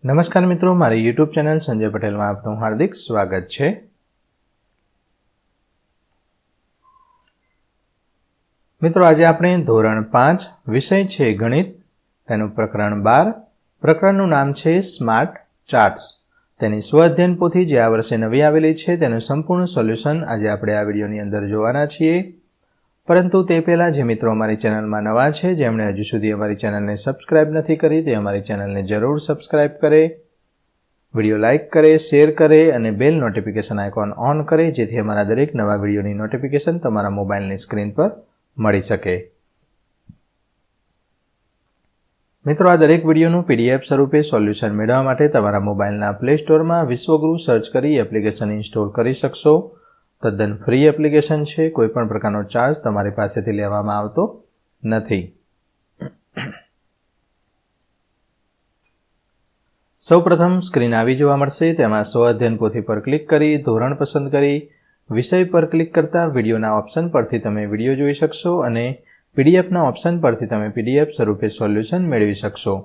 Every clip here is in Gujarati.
નમસ્કાર મિત્રો, મારી યુટ્યુબ ચેનલ સંજય પટેલમાં આપનું હાર્દિક સ્વાગત છે. મિત્રો, આજે આપણે ધોરણ 5 વિષય છે ગણિત, તેનું પ્રકરણ 12. પ્રકરણનું નામ છે સ્માર્ટ ચાર્ટ્સ. તેની સ્વઅધ્યયન પોથી જે આ વર્ષે નવી આવેલી છે તેનું સંપૂર્ણ સોલ્યુશન આજે આપણે આ વિડીયોની અંદર જોવાના છીએ. પરંતુ તે પહેલાં જે મિત્રો અમારી ચેનલમાં નવા છે, જેમણે હજુ સુધી અમારી ચેનલને સબસ્ક્રાઇબ નથી કરી, તે અમારી ચેનલને જરૂર સબસ્ક્રાઇબ કરે, વિડીયો લાઇક કરે, શેર કરે અને બેલ નોટિફિકેશન આઇકોન ઓન કરે, જેથી અમારા દરેક નવા વિડીયોની નોટિફિકેશન તમારા મોબાઈલની સ્ક્રીન પર મળી શકે. મિત્રો, આ દરેક વિડીયોનું PDF સ્વરૂપે સોલ્યુશન મેળવવા માટે તમારા મોબાઈલના પ્લે સ્ટોરમાં વિશ્વગુરુ સર્ચ કરી એપ્લિકેશન ઇન્સ્ટોલ કરી શકશો. તદ્દન ફ્રી એપ્લિકેશન છે. કોઈપણ પ્રકારનો ચાર્જ તમારી પાસેથી લેવામાં આવતો નથી. સૌપ્રથમ સ્ક્રીન આવી જોવા મળશે. તેમાં સ્વઅધ્યયન પોથી પર ક્લિક કરી ધોરણ પસંદ કરી વિષય પર ક્લિક કરતા વિડીયોના ઓપ્શન પરથી તમે વિડીયો જોઈ શકશો અને PDFના ઓપ્શન પરથી તમે PDF સ્વરૂપે સોલ્યુશન મેળવી શકશો.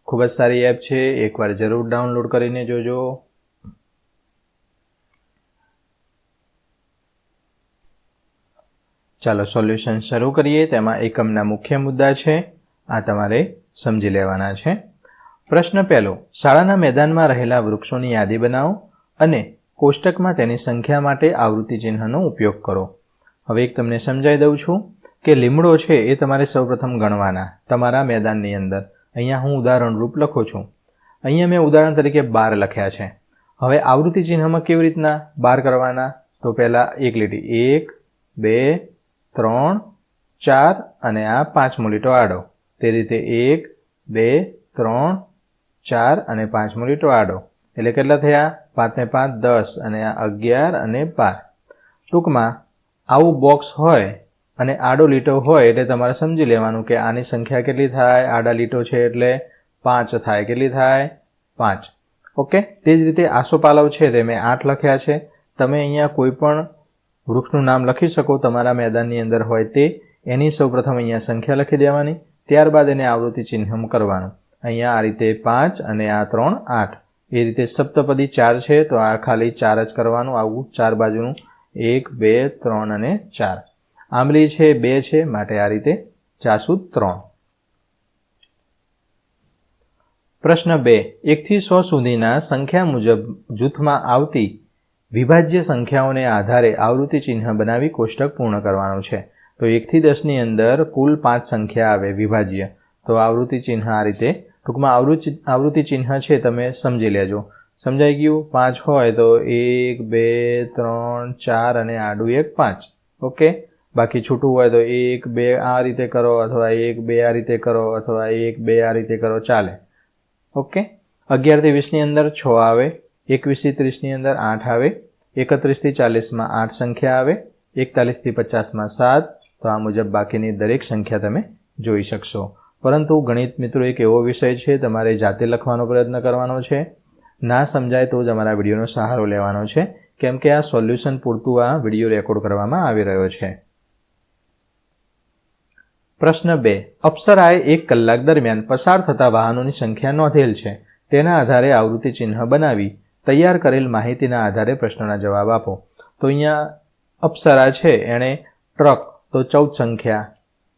ખૂબ જ સારી એપ છે. એકવાર જરૂર ડાઉનલોડ કરીને જોજો. ચાલો સોલ્યુશન શરૂ કરીએ. તેમાં એકમના મુખ્ય મુદ્દા છે, આ તમારે સમજી લેવાના છે. પ્રશ્ન પહેલો, શાળાના મેદાનમાં રહેલા વૃક્ષોની યાદી બનાવો અને કોષ્ટકમાં તેની સંખ્યા માટે આવૃત્તિ ચિહ્નનો ઉપયોગ કરો. હવે એક તમને સમજાવી દઉં છું કે લીમડો છે એ તમારે સૌપ્રથમ ગણવાના તમારા મેદાનની અંદર. અહીંયા હું ઉદાહરણ રૂપ લખું છું. અહીંયા મેં ઉદાહરણ તરીકે 12 લખ્યા છે. હવે આવૃત્તિ ચિહ્નમાં કેવી રીતના 12 કરવાના? તો પહેલાં એક લીટી 1, 2, 3, 4 અને આ 5મો લીટો આડો. તે રીતે 1, 2, 3, 4 અને 5મો લીટો આડો. એટલે કેટલા થયા? 5 ને 5 10 અને આ 11 અને 12. ટૂંકમાં આવું બોક્સ હોય અને આડો લીટો હોય એટલે તમારે સમજી લેવાનું કે આની સંખ્યા કેટલી થાય. આડા લીટો છે એટલે 5 થાય. કેટલી થાય? 5. ઓકે. તે જ રીતે આસોપાલવ છે તે મેં 8 લખ્યા છે. તમે અહીંયા કોઈ પણ વૃક્ષનું નામ લખી શકો તમારા મેદાનની અંદર હોય તે. એની સૌપ્રથમ અહીંયા સંખ્યા લખી દેવાની, ત્યારબાદ એને આવૃત્તિ ચિહ્ન કરવાનું. અહીંયા આ રીતે 5 અને આ 3 8. એ રીતે સપ્તપદી 4 છે તો આ ખાલી 4 જ કરવાનું. આવું 4 બાજુનું 1, 2, 3 અને 4. આંબલી છે 2 છે માટે આ રીતે 4×3. પ્રશ્ન 2, 1 થી 100 સુધીના સંખ્યા મુજબ જૂથમાં આવતી વિભાજ્ય સંખ્યાઓને આધારે આવૃત્તિ ચિહ્ન બનાવી કોષ્ટક પૂર્ણ કરવાનું છે. તો 1 થી 10ની અંદર કુલ 5 સંખ્યા આવે વિભાજ્ય. તો આવૃત્તિ ચિહ્ન આ રીતે, ટૂંકમાં આવૃત્તિ ચિહ્ન છે તમે સમજી લેજો. સમજાઈ ગયું? 5 હોય તો 1, 2, 3, 4 અને આડું 1 5. ઓકે. બાકી છૂટું હોય તો 1, 2 આ રીતે કરો અથવા 1, 2 આ રીતે કરો અથવા 1, 2 આ રીતે કરો, ચાલે. ઓકે. 11 થી 20ની અંદર 6 આવે, 21 થી 30ની અંદર 8 આવે, 31 થી 40માં 8 સંખ્યા આવે, 41 થી 50માં 7. તો આ મુજબ બાકીની દરેક સંખ્યા તમે જોઈ શકશો. પરંતુ ગણિત મિત્રો એક એવો વિષય છે તમારે જાતે લખવાનો પ્રયત્ન કરવાનો છે. ના સમજાય તો જ અમારા વિડીયોનો સહારો લેવાનો છે, કેમ કે આ સોલ્યુશન પૂરતું આ વિડીયો રેકોર્ડ કરવામાં આવી રહ્યો છે. પ્રશ્ન 2, અપ્સરાએ 1 કલાક દરમિયાન પસાર થતા વાહનોની સંખ્યા નોંધેલ છે. તેના આધારે આવૃત્તિ ચિહ્ન બનાવી તૈયાર કરેલ માહિતીના આધારે પ્રશ્નોના જવાબ આપો. તો અહીંયા અપ્સરા છે એણે ટ્રક તો 14 સંખ્યા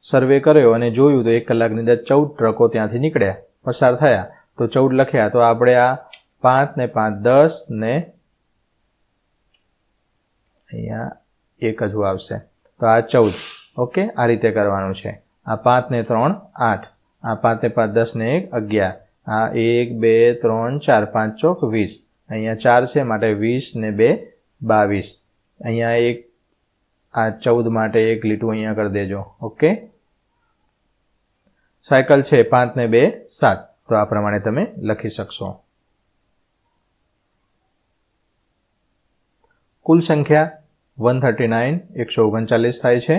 સર્વે કર્યો અને જોયું તો 1 કલાકની અંદર 14 ટ્રકો ત્યાંથી નીકળ્યા, પસાર થયા. તો 14 લખ્યા. તો આપણે આ 5 ને 5 10 ને અહીંયા 1 હજુ આવશે તો આ 14. ઓકે. આ રીતે કરવાનું છે. આ 5 ને 3 8, આ 5 ને 5 10 ને 1 11, આ 1, 2, 3, 4, 5 ચોક 20. અહીંયા 4 છે માટે 20 ને 2 22. અહીંયા એક આ 14 માટે એક લીટું અહીંયા કરી દેજો. ઓકે. સાયકલ છે 5 ને 2 7. તો આ પ્રમાણે તમે લખી શકશો. કુલ સંખ્યા 139 139 થાય છે.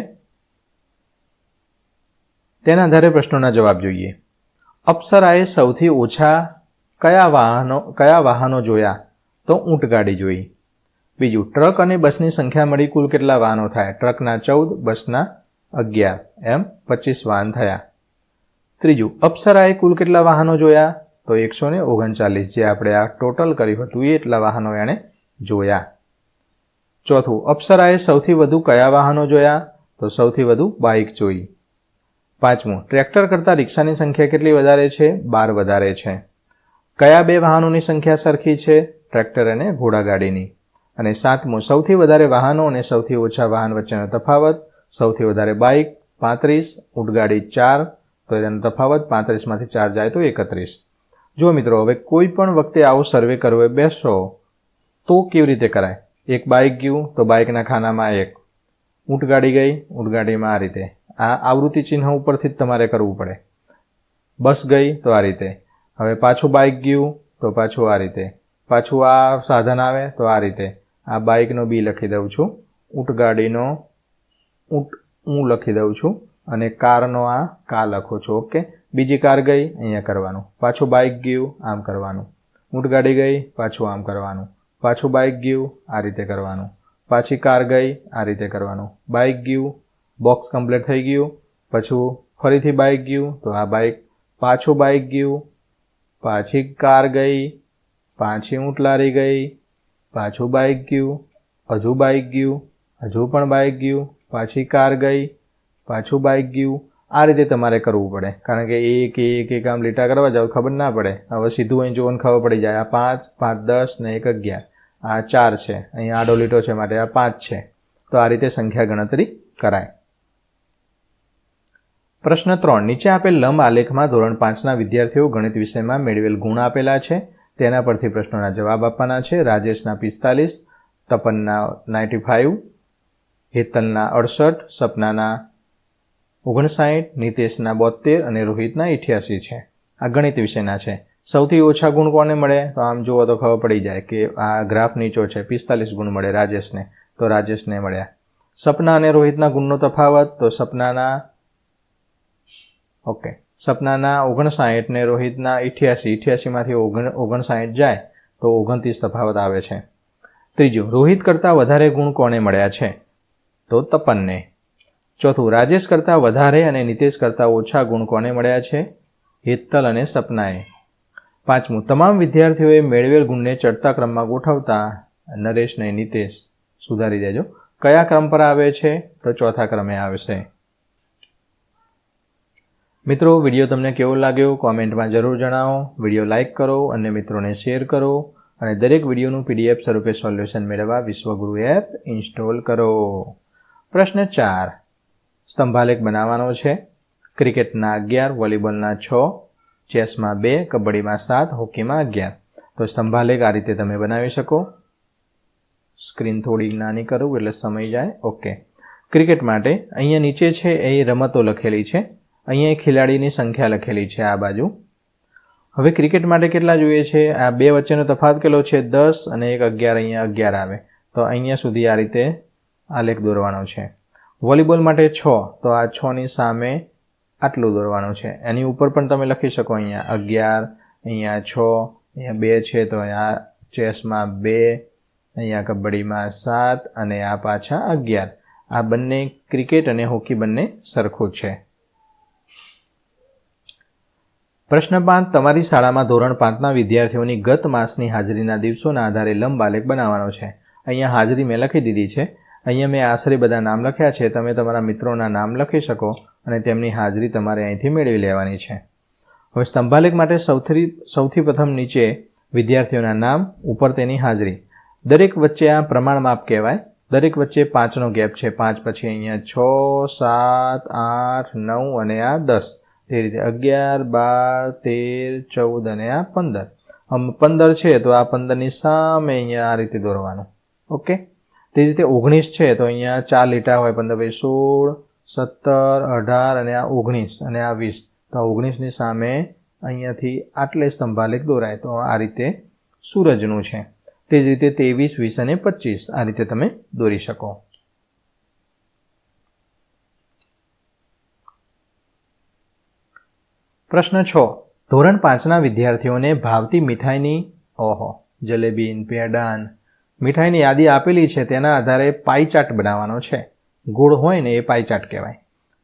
તેના આધારે પ્રશ્નોના જવાબ જોઈએ. અપ્સરાએ સૌથી ઓછા કયા વાહનો જોયા? તો ઊંટગાડી જોઈ. બીજું, ટ્રક અને બસની સંખ્યા મળી કુલ કેટલા વાહનો થાય? ટ્રકના 14, બસના 11, એમ 25 વાહન થયા. ત્રીજું, અપ્સરાએ કુલ કેટલા વાહનો જોયા? તો 139, જે આપણે આ ટોટલ કર્યું હતું એટલા વાહનો એણે જોયા. ચોથું, અપ્સરાએ સૌથી વધુ કયા વાહનો જોયા? તો સૌથી વધુ બાઇક જોઈ. પાંચમું, ટ્રેક્ટર કરતાં રિક્ષાની સંખ્યા કેટલી વધારે છે? 12 વધારે છે. કયા બે વાહનોની સંખ્યા સરખી છે? ટ્રેક્ટર અને ઘોડાગાડીની. અને સાતમું, સૌથી વધારે વાહનો અને સૌથી ઓછા વાહન વચ્ચેનો તફાવત? સૌથી વધારે બાઇક 35, ઊંટગાડી 4, તો તેનો તફાવત 35માંથી 4 જાય તો 31. જો મિત્રો, હવે કોઈ પણ વખતે આવો સર્વે કરવો બેસો તો કેવી રીતે કરાય? એક બાઇક ગયું તો બાઇકના ખાનામાં 1, ઊંટગાડી ગઈ, ઊંટગાડીમાં આ રીતે. આ આવૃત્તિ ચિહ્ન ઉપરથી જ તમારે કરવું પડે. બસ ગઈ તો આ રીતે. હવે પાછું બાઇક ગયું તો પાછું આ રીતે. પાછું આ સાધન આવે તો આ રીતે. આ બાઇકનો બી લખી દઉં છું, ઊંટગાડીનો ઊંટ હું લખી દઉં છું અને કારનો આ કા લખું છું. ઓકે, બીજી કાર ગઈ અહીંયા કરવાનું, પાછું બાઇક ગયું આમ કરવાનું, ઊંટગાડી ગઈ પાછું આમ કરવાનું, પાછું બાઇક ગયું આ રીતે કરવાનું, પાછી કાર ગઈ આ રીતે કરવાનું, બાઇક ગયું, બોક્સ કમ્પ્લીટ થઈ ગયું, પછી ફરીથી બાઇક ગયું તો આ બાઇક, પાછું બાઇક ગયું, પાછી કાર ગઈ, પાછી ઊંટલારી ગઈ, પાછું બાઇક ગયું, હજુ બાઇક ગયું, હજુ પણ બાઇક ગયું, પાછી કાર ગઈ, પાછું બાઇક ગયું. આ રીતે તમારે કરવું પડે, કારણ કે એક આમ લીટા કરવા જાવ ખબર ના પડે. હવે સીધું અહીં જોઈને ખબર પડી જાય. આ 5, 5, 10 ને 1, 11, આ 4 છે, અહીંયા આડો લીટો છે માટે આ 5 છે. તો આ રીતે સંખ્યા ગણતરી કરાય. પ્રશ્ન 3, નીચે આપેલ લંબ આલેખમાં ધોરણ 5ના વિદ્યાર્થીઓ ગણિત વિષયમાં મેળવેલ ગુણ આપેલા છે. તેના પરથી પ્રશ્નોના જવાબ આપવાના છે. રાજેશના 45, તપનના 95, હેતલના 68, સપનાના 59, નીતેશના 72 અને રોહિતના 88 છે. આ ગણિત વિષયના છે. સૌથી ઓછા ગુણ કોને મળે? તો આમ જુઓ તો ખબર પડી જાય કે આ ગ્રાફ નીચો છે. 45 ગુણ મળે રાજેશને, તો રાજેશને મળ્યા. સપના અને રોહિતના ગુણનો તફાવત? તો સપનાના 59 ને રોહિતના 88, 88માંથી 59 જાય તો 29 તફાવત આવે છે. ત્રીજું, રોહિત કરતાં વધારે ગુણ કોને મળ્યા છે? તો તપનને. ચોથું, રાજેશ કરતાં વધારે અને નીતેશ કરતાં ઓછા ગુણ કોને મળ્યા છે? હેતલ અને સપનાએ. પાંચમું, તમામ વિદ્યાર્થીઓએ મેળવેલ ગુણને ચડતા ક્રમમાં ગોઠવતા નરેશ ને નીતેશ, સુધારી દેજો, કયા ક્રમ પર આવે છે? તો ચોથા ક્રમે આવશે. મિત્રો, વિડીયો તમને કેવો લાગ્યો કોમેન્ટમાં જરૂર જણાવો. વિડીયો લાઇક કરો અને મિત્રોને શેર કરો અને દરેક વિડીયોનું PDF સ્વરૂપે સોલ્યુશન મેળવવા વિશ્વગુરુ એપ ઇન્સ્ટોલ કરો. પ્રશ્ન 4, સ્તંભાલેખ બનાવવાનો છે. ક્રિકેટના 11, વોલીબોલના 6, ચેસમાં 2, કબડ્ડીમાં 7, હોકીમાં 11. તો સ્તંભાલેખ આ રીતે તમે બનાવી શકો. સ્ક્રીન થોડી નાની કરું એટલે સમય જાય. ઓકે, ક્રિકેટ માટે અહીંયા નીચે છે એ રમતો લખેલી છે, અહીંયા ખેલાડીની સંખ્યા લખેલી છે આ બાજુ. હવે ક્રિકેટ માટે કેટલા જોઈએ છે? આ બે વચ્ચેનો તફાવત કેટલો છે? 10 અને 1, 11. અહીંયા 11 આવે તો અહીંયા સુધી આ રીતે આલેખ દોરવાનો છે. વોલીબોલ માટે 6, તો આ 6ની સામે આટલું દોરવાનું છે. એની ઉપર પણ તમે લખી શકો, અહીંયા 11, અહીંયા 6, અહીંયા 2 છે તો અહીંયા ચેસમાં 2, અહીંયા કબડ્ડીમાં 7 અને આ પાછા 11. આ બંને ક્રિકેટ અને હોકી બંને સરખું છે. પ્રશ્ન 5, તમારી શાળામાં ધોરણ 5ના વિદ્યાર્થીઓની ગત માસની હાજરીના દિવસોના આધારે લંબ આલેખ બનાવવાનો છે. અહીંયા હાજરી મેં લખી દીધી છે. અહીંયા મેં આશરે બધા નામ લખ્યા છે. તમે તમારા મિત્રોના નામ લખી શકો અને તેમની હાજરી તમારે અહીંથી મેળવી લેવાની છે. હવે સ્તંભાલેખ માટે સૌથી પ્રથમ નીચે વિદ્યાર્થીઓના નામ, ઉપર તેની હાજરી. દરેક વચ્ચે આ પ્રમાણ માપ કહેવાય. દરેક વચ્ચે 5નો ગેપ છે. 5 પછી અહીંયા 6, 7, 8, 9 અને આ 10. તે રીતે 11, 12, 13, 14 અને આ 15. 15 છે તો આ 15ની સામે અહીંયા આ રીતે દોરવાનું. ઓકે, તે રીતે 19 છે તો અહીંયા 4 લીટા હોય. 15, 16, 17, 18 અને આ 19 અને આ 20. તો 19ની સામે અહીંયાથી આટલે સ્તંભાલેખ દોરાય. તો આ રીતે સૂરજનું છે. તે જ રીતે 23, 20 અને 25 આ રીતે તમે દોરી શકો. પ્રશ્ન 6, ધોરણ 5ના વિદ્યાર્થીઓને ભાવતી મીઠાઈની જલેબી, પેડાન મીઠાઈની યાદી આપેલી છે. તેના આધારે પાઈ ચાર્ટ બનાવવાનો છે. ગોળ હોય ને એ પાઈ ચાર્ટ કહેવાય.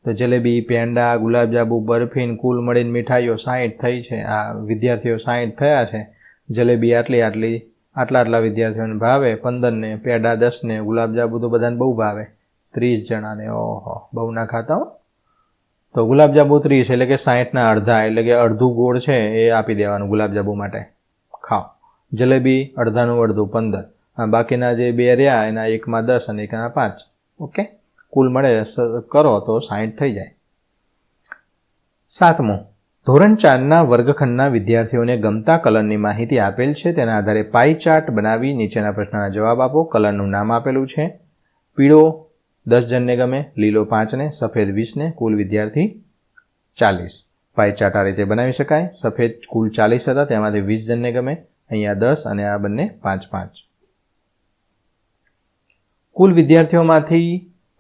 તો જલેબી, પેંડા, ગુલાબજાંબુ, બરફી કુલ મળીને મીઠાઈઓ 60 થઈ છે. આ વિદ્યાર્થીઓ 60 થયા છે. જલેબી આટલા વિદ્યાર્થીઓને ભાવે, 15 ને, પેંડા 10 ને, ગુલાબજાંબુ તો બધાને બહુ ભાવે, 30 જણાને. ઓહો, બહુ ના ખાતા હો. તો ગુલાબજાંબુ 30 એટલે કે 60ના અડધા, એટલે કે અડધું ગોળ છે એ આપી દેવાનું ગુલાબજાંબુ માટે, ખાઓ. જલેબી અડધાનું અડધું 15, બાકીના જે 2 રહ્યા એના એકમાં 10 અને એકના 5. ઓકે, કુલ મળે કરો તો 60 થઈ જાય. 7મું, ધોરણ 4ના વર્ગખંડના વિદ્યાર્થીઓને ગમતા કલરની માહિતી આપેલ છે. તેના આધારે પાઈ ચાર્ટ બનાવી નીચેના પ્રશ્નના જવાબ આપો. કલરનું નામ આપેલું છે. પીળો 10 જણને ગમે, લીલો 5 ને, સફેદ 20 ને, કુલ વિદ્યાર્થી 40. પાઈ ચાર્ટ આ રીતે બનાવી શકાય. સફેદ કુલ 40 હતા, તેમાંથી 20 જણને ગમે, અહીંયા 10 અને આ બંને 5-5. કુલ વિદ્યાર્થીઓમાંથી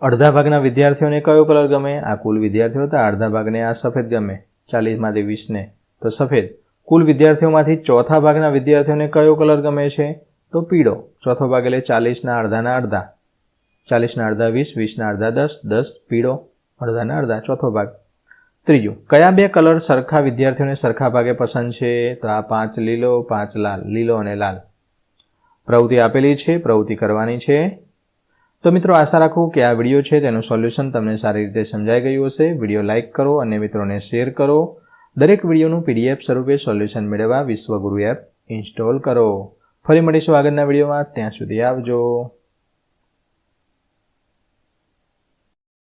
અડધા ભાગના વિદ્યાર્થીઓને કયો કલર ગમે? આ કુલ વિદ્યાર્થીઓ હતા, અડધા ભાગને આ સફેદ ગમે, 40માંથી 20 ને તો સફેદ. કુલ વિદ્યાર્થીઓમાંથી ચોથા ભાગના વિદ્યાર્થીઓને કયો કલર ગમે છે? તો પીળો. ચોથો ભાગ એટલે 40ના અડધાના અડધા, 40ના અડધા 20, 20ના અડધા 10, 10 પીળો, અડધાના અડધા, ચોથો ભાગ. ત્રીજું, કયા 2 કલર સરખા વિદ્યાર્થીઓને સરખા ભાગે પસંદ છે? તો આ 5 લીલો, 5 લાલ, લીલો અને લાલ. પ્રવૃત્તિ આપેલી છે, પ્રવૃત્તિ કરવાની છે. તો મિત્રો, આશા રાખું કે આ વિડીયો છે તેનું સોલ્યુશન તમને સારી રીતે સમજાઈ ગયું હશે. વિડીયો લાઇક કરો અને મિત્રોને શેર કરો. દરેક વિડીયોનું PDF સ્વરૂપે સોલ્યુશન મેળવવા વિશ્વગુરુ એપ ઇન્સ્ટોલ કરો. ફરી મળીશું આગળના વિડીયોમાં. ત્યાં સુધી આવજો.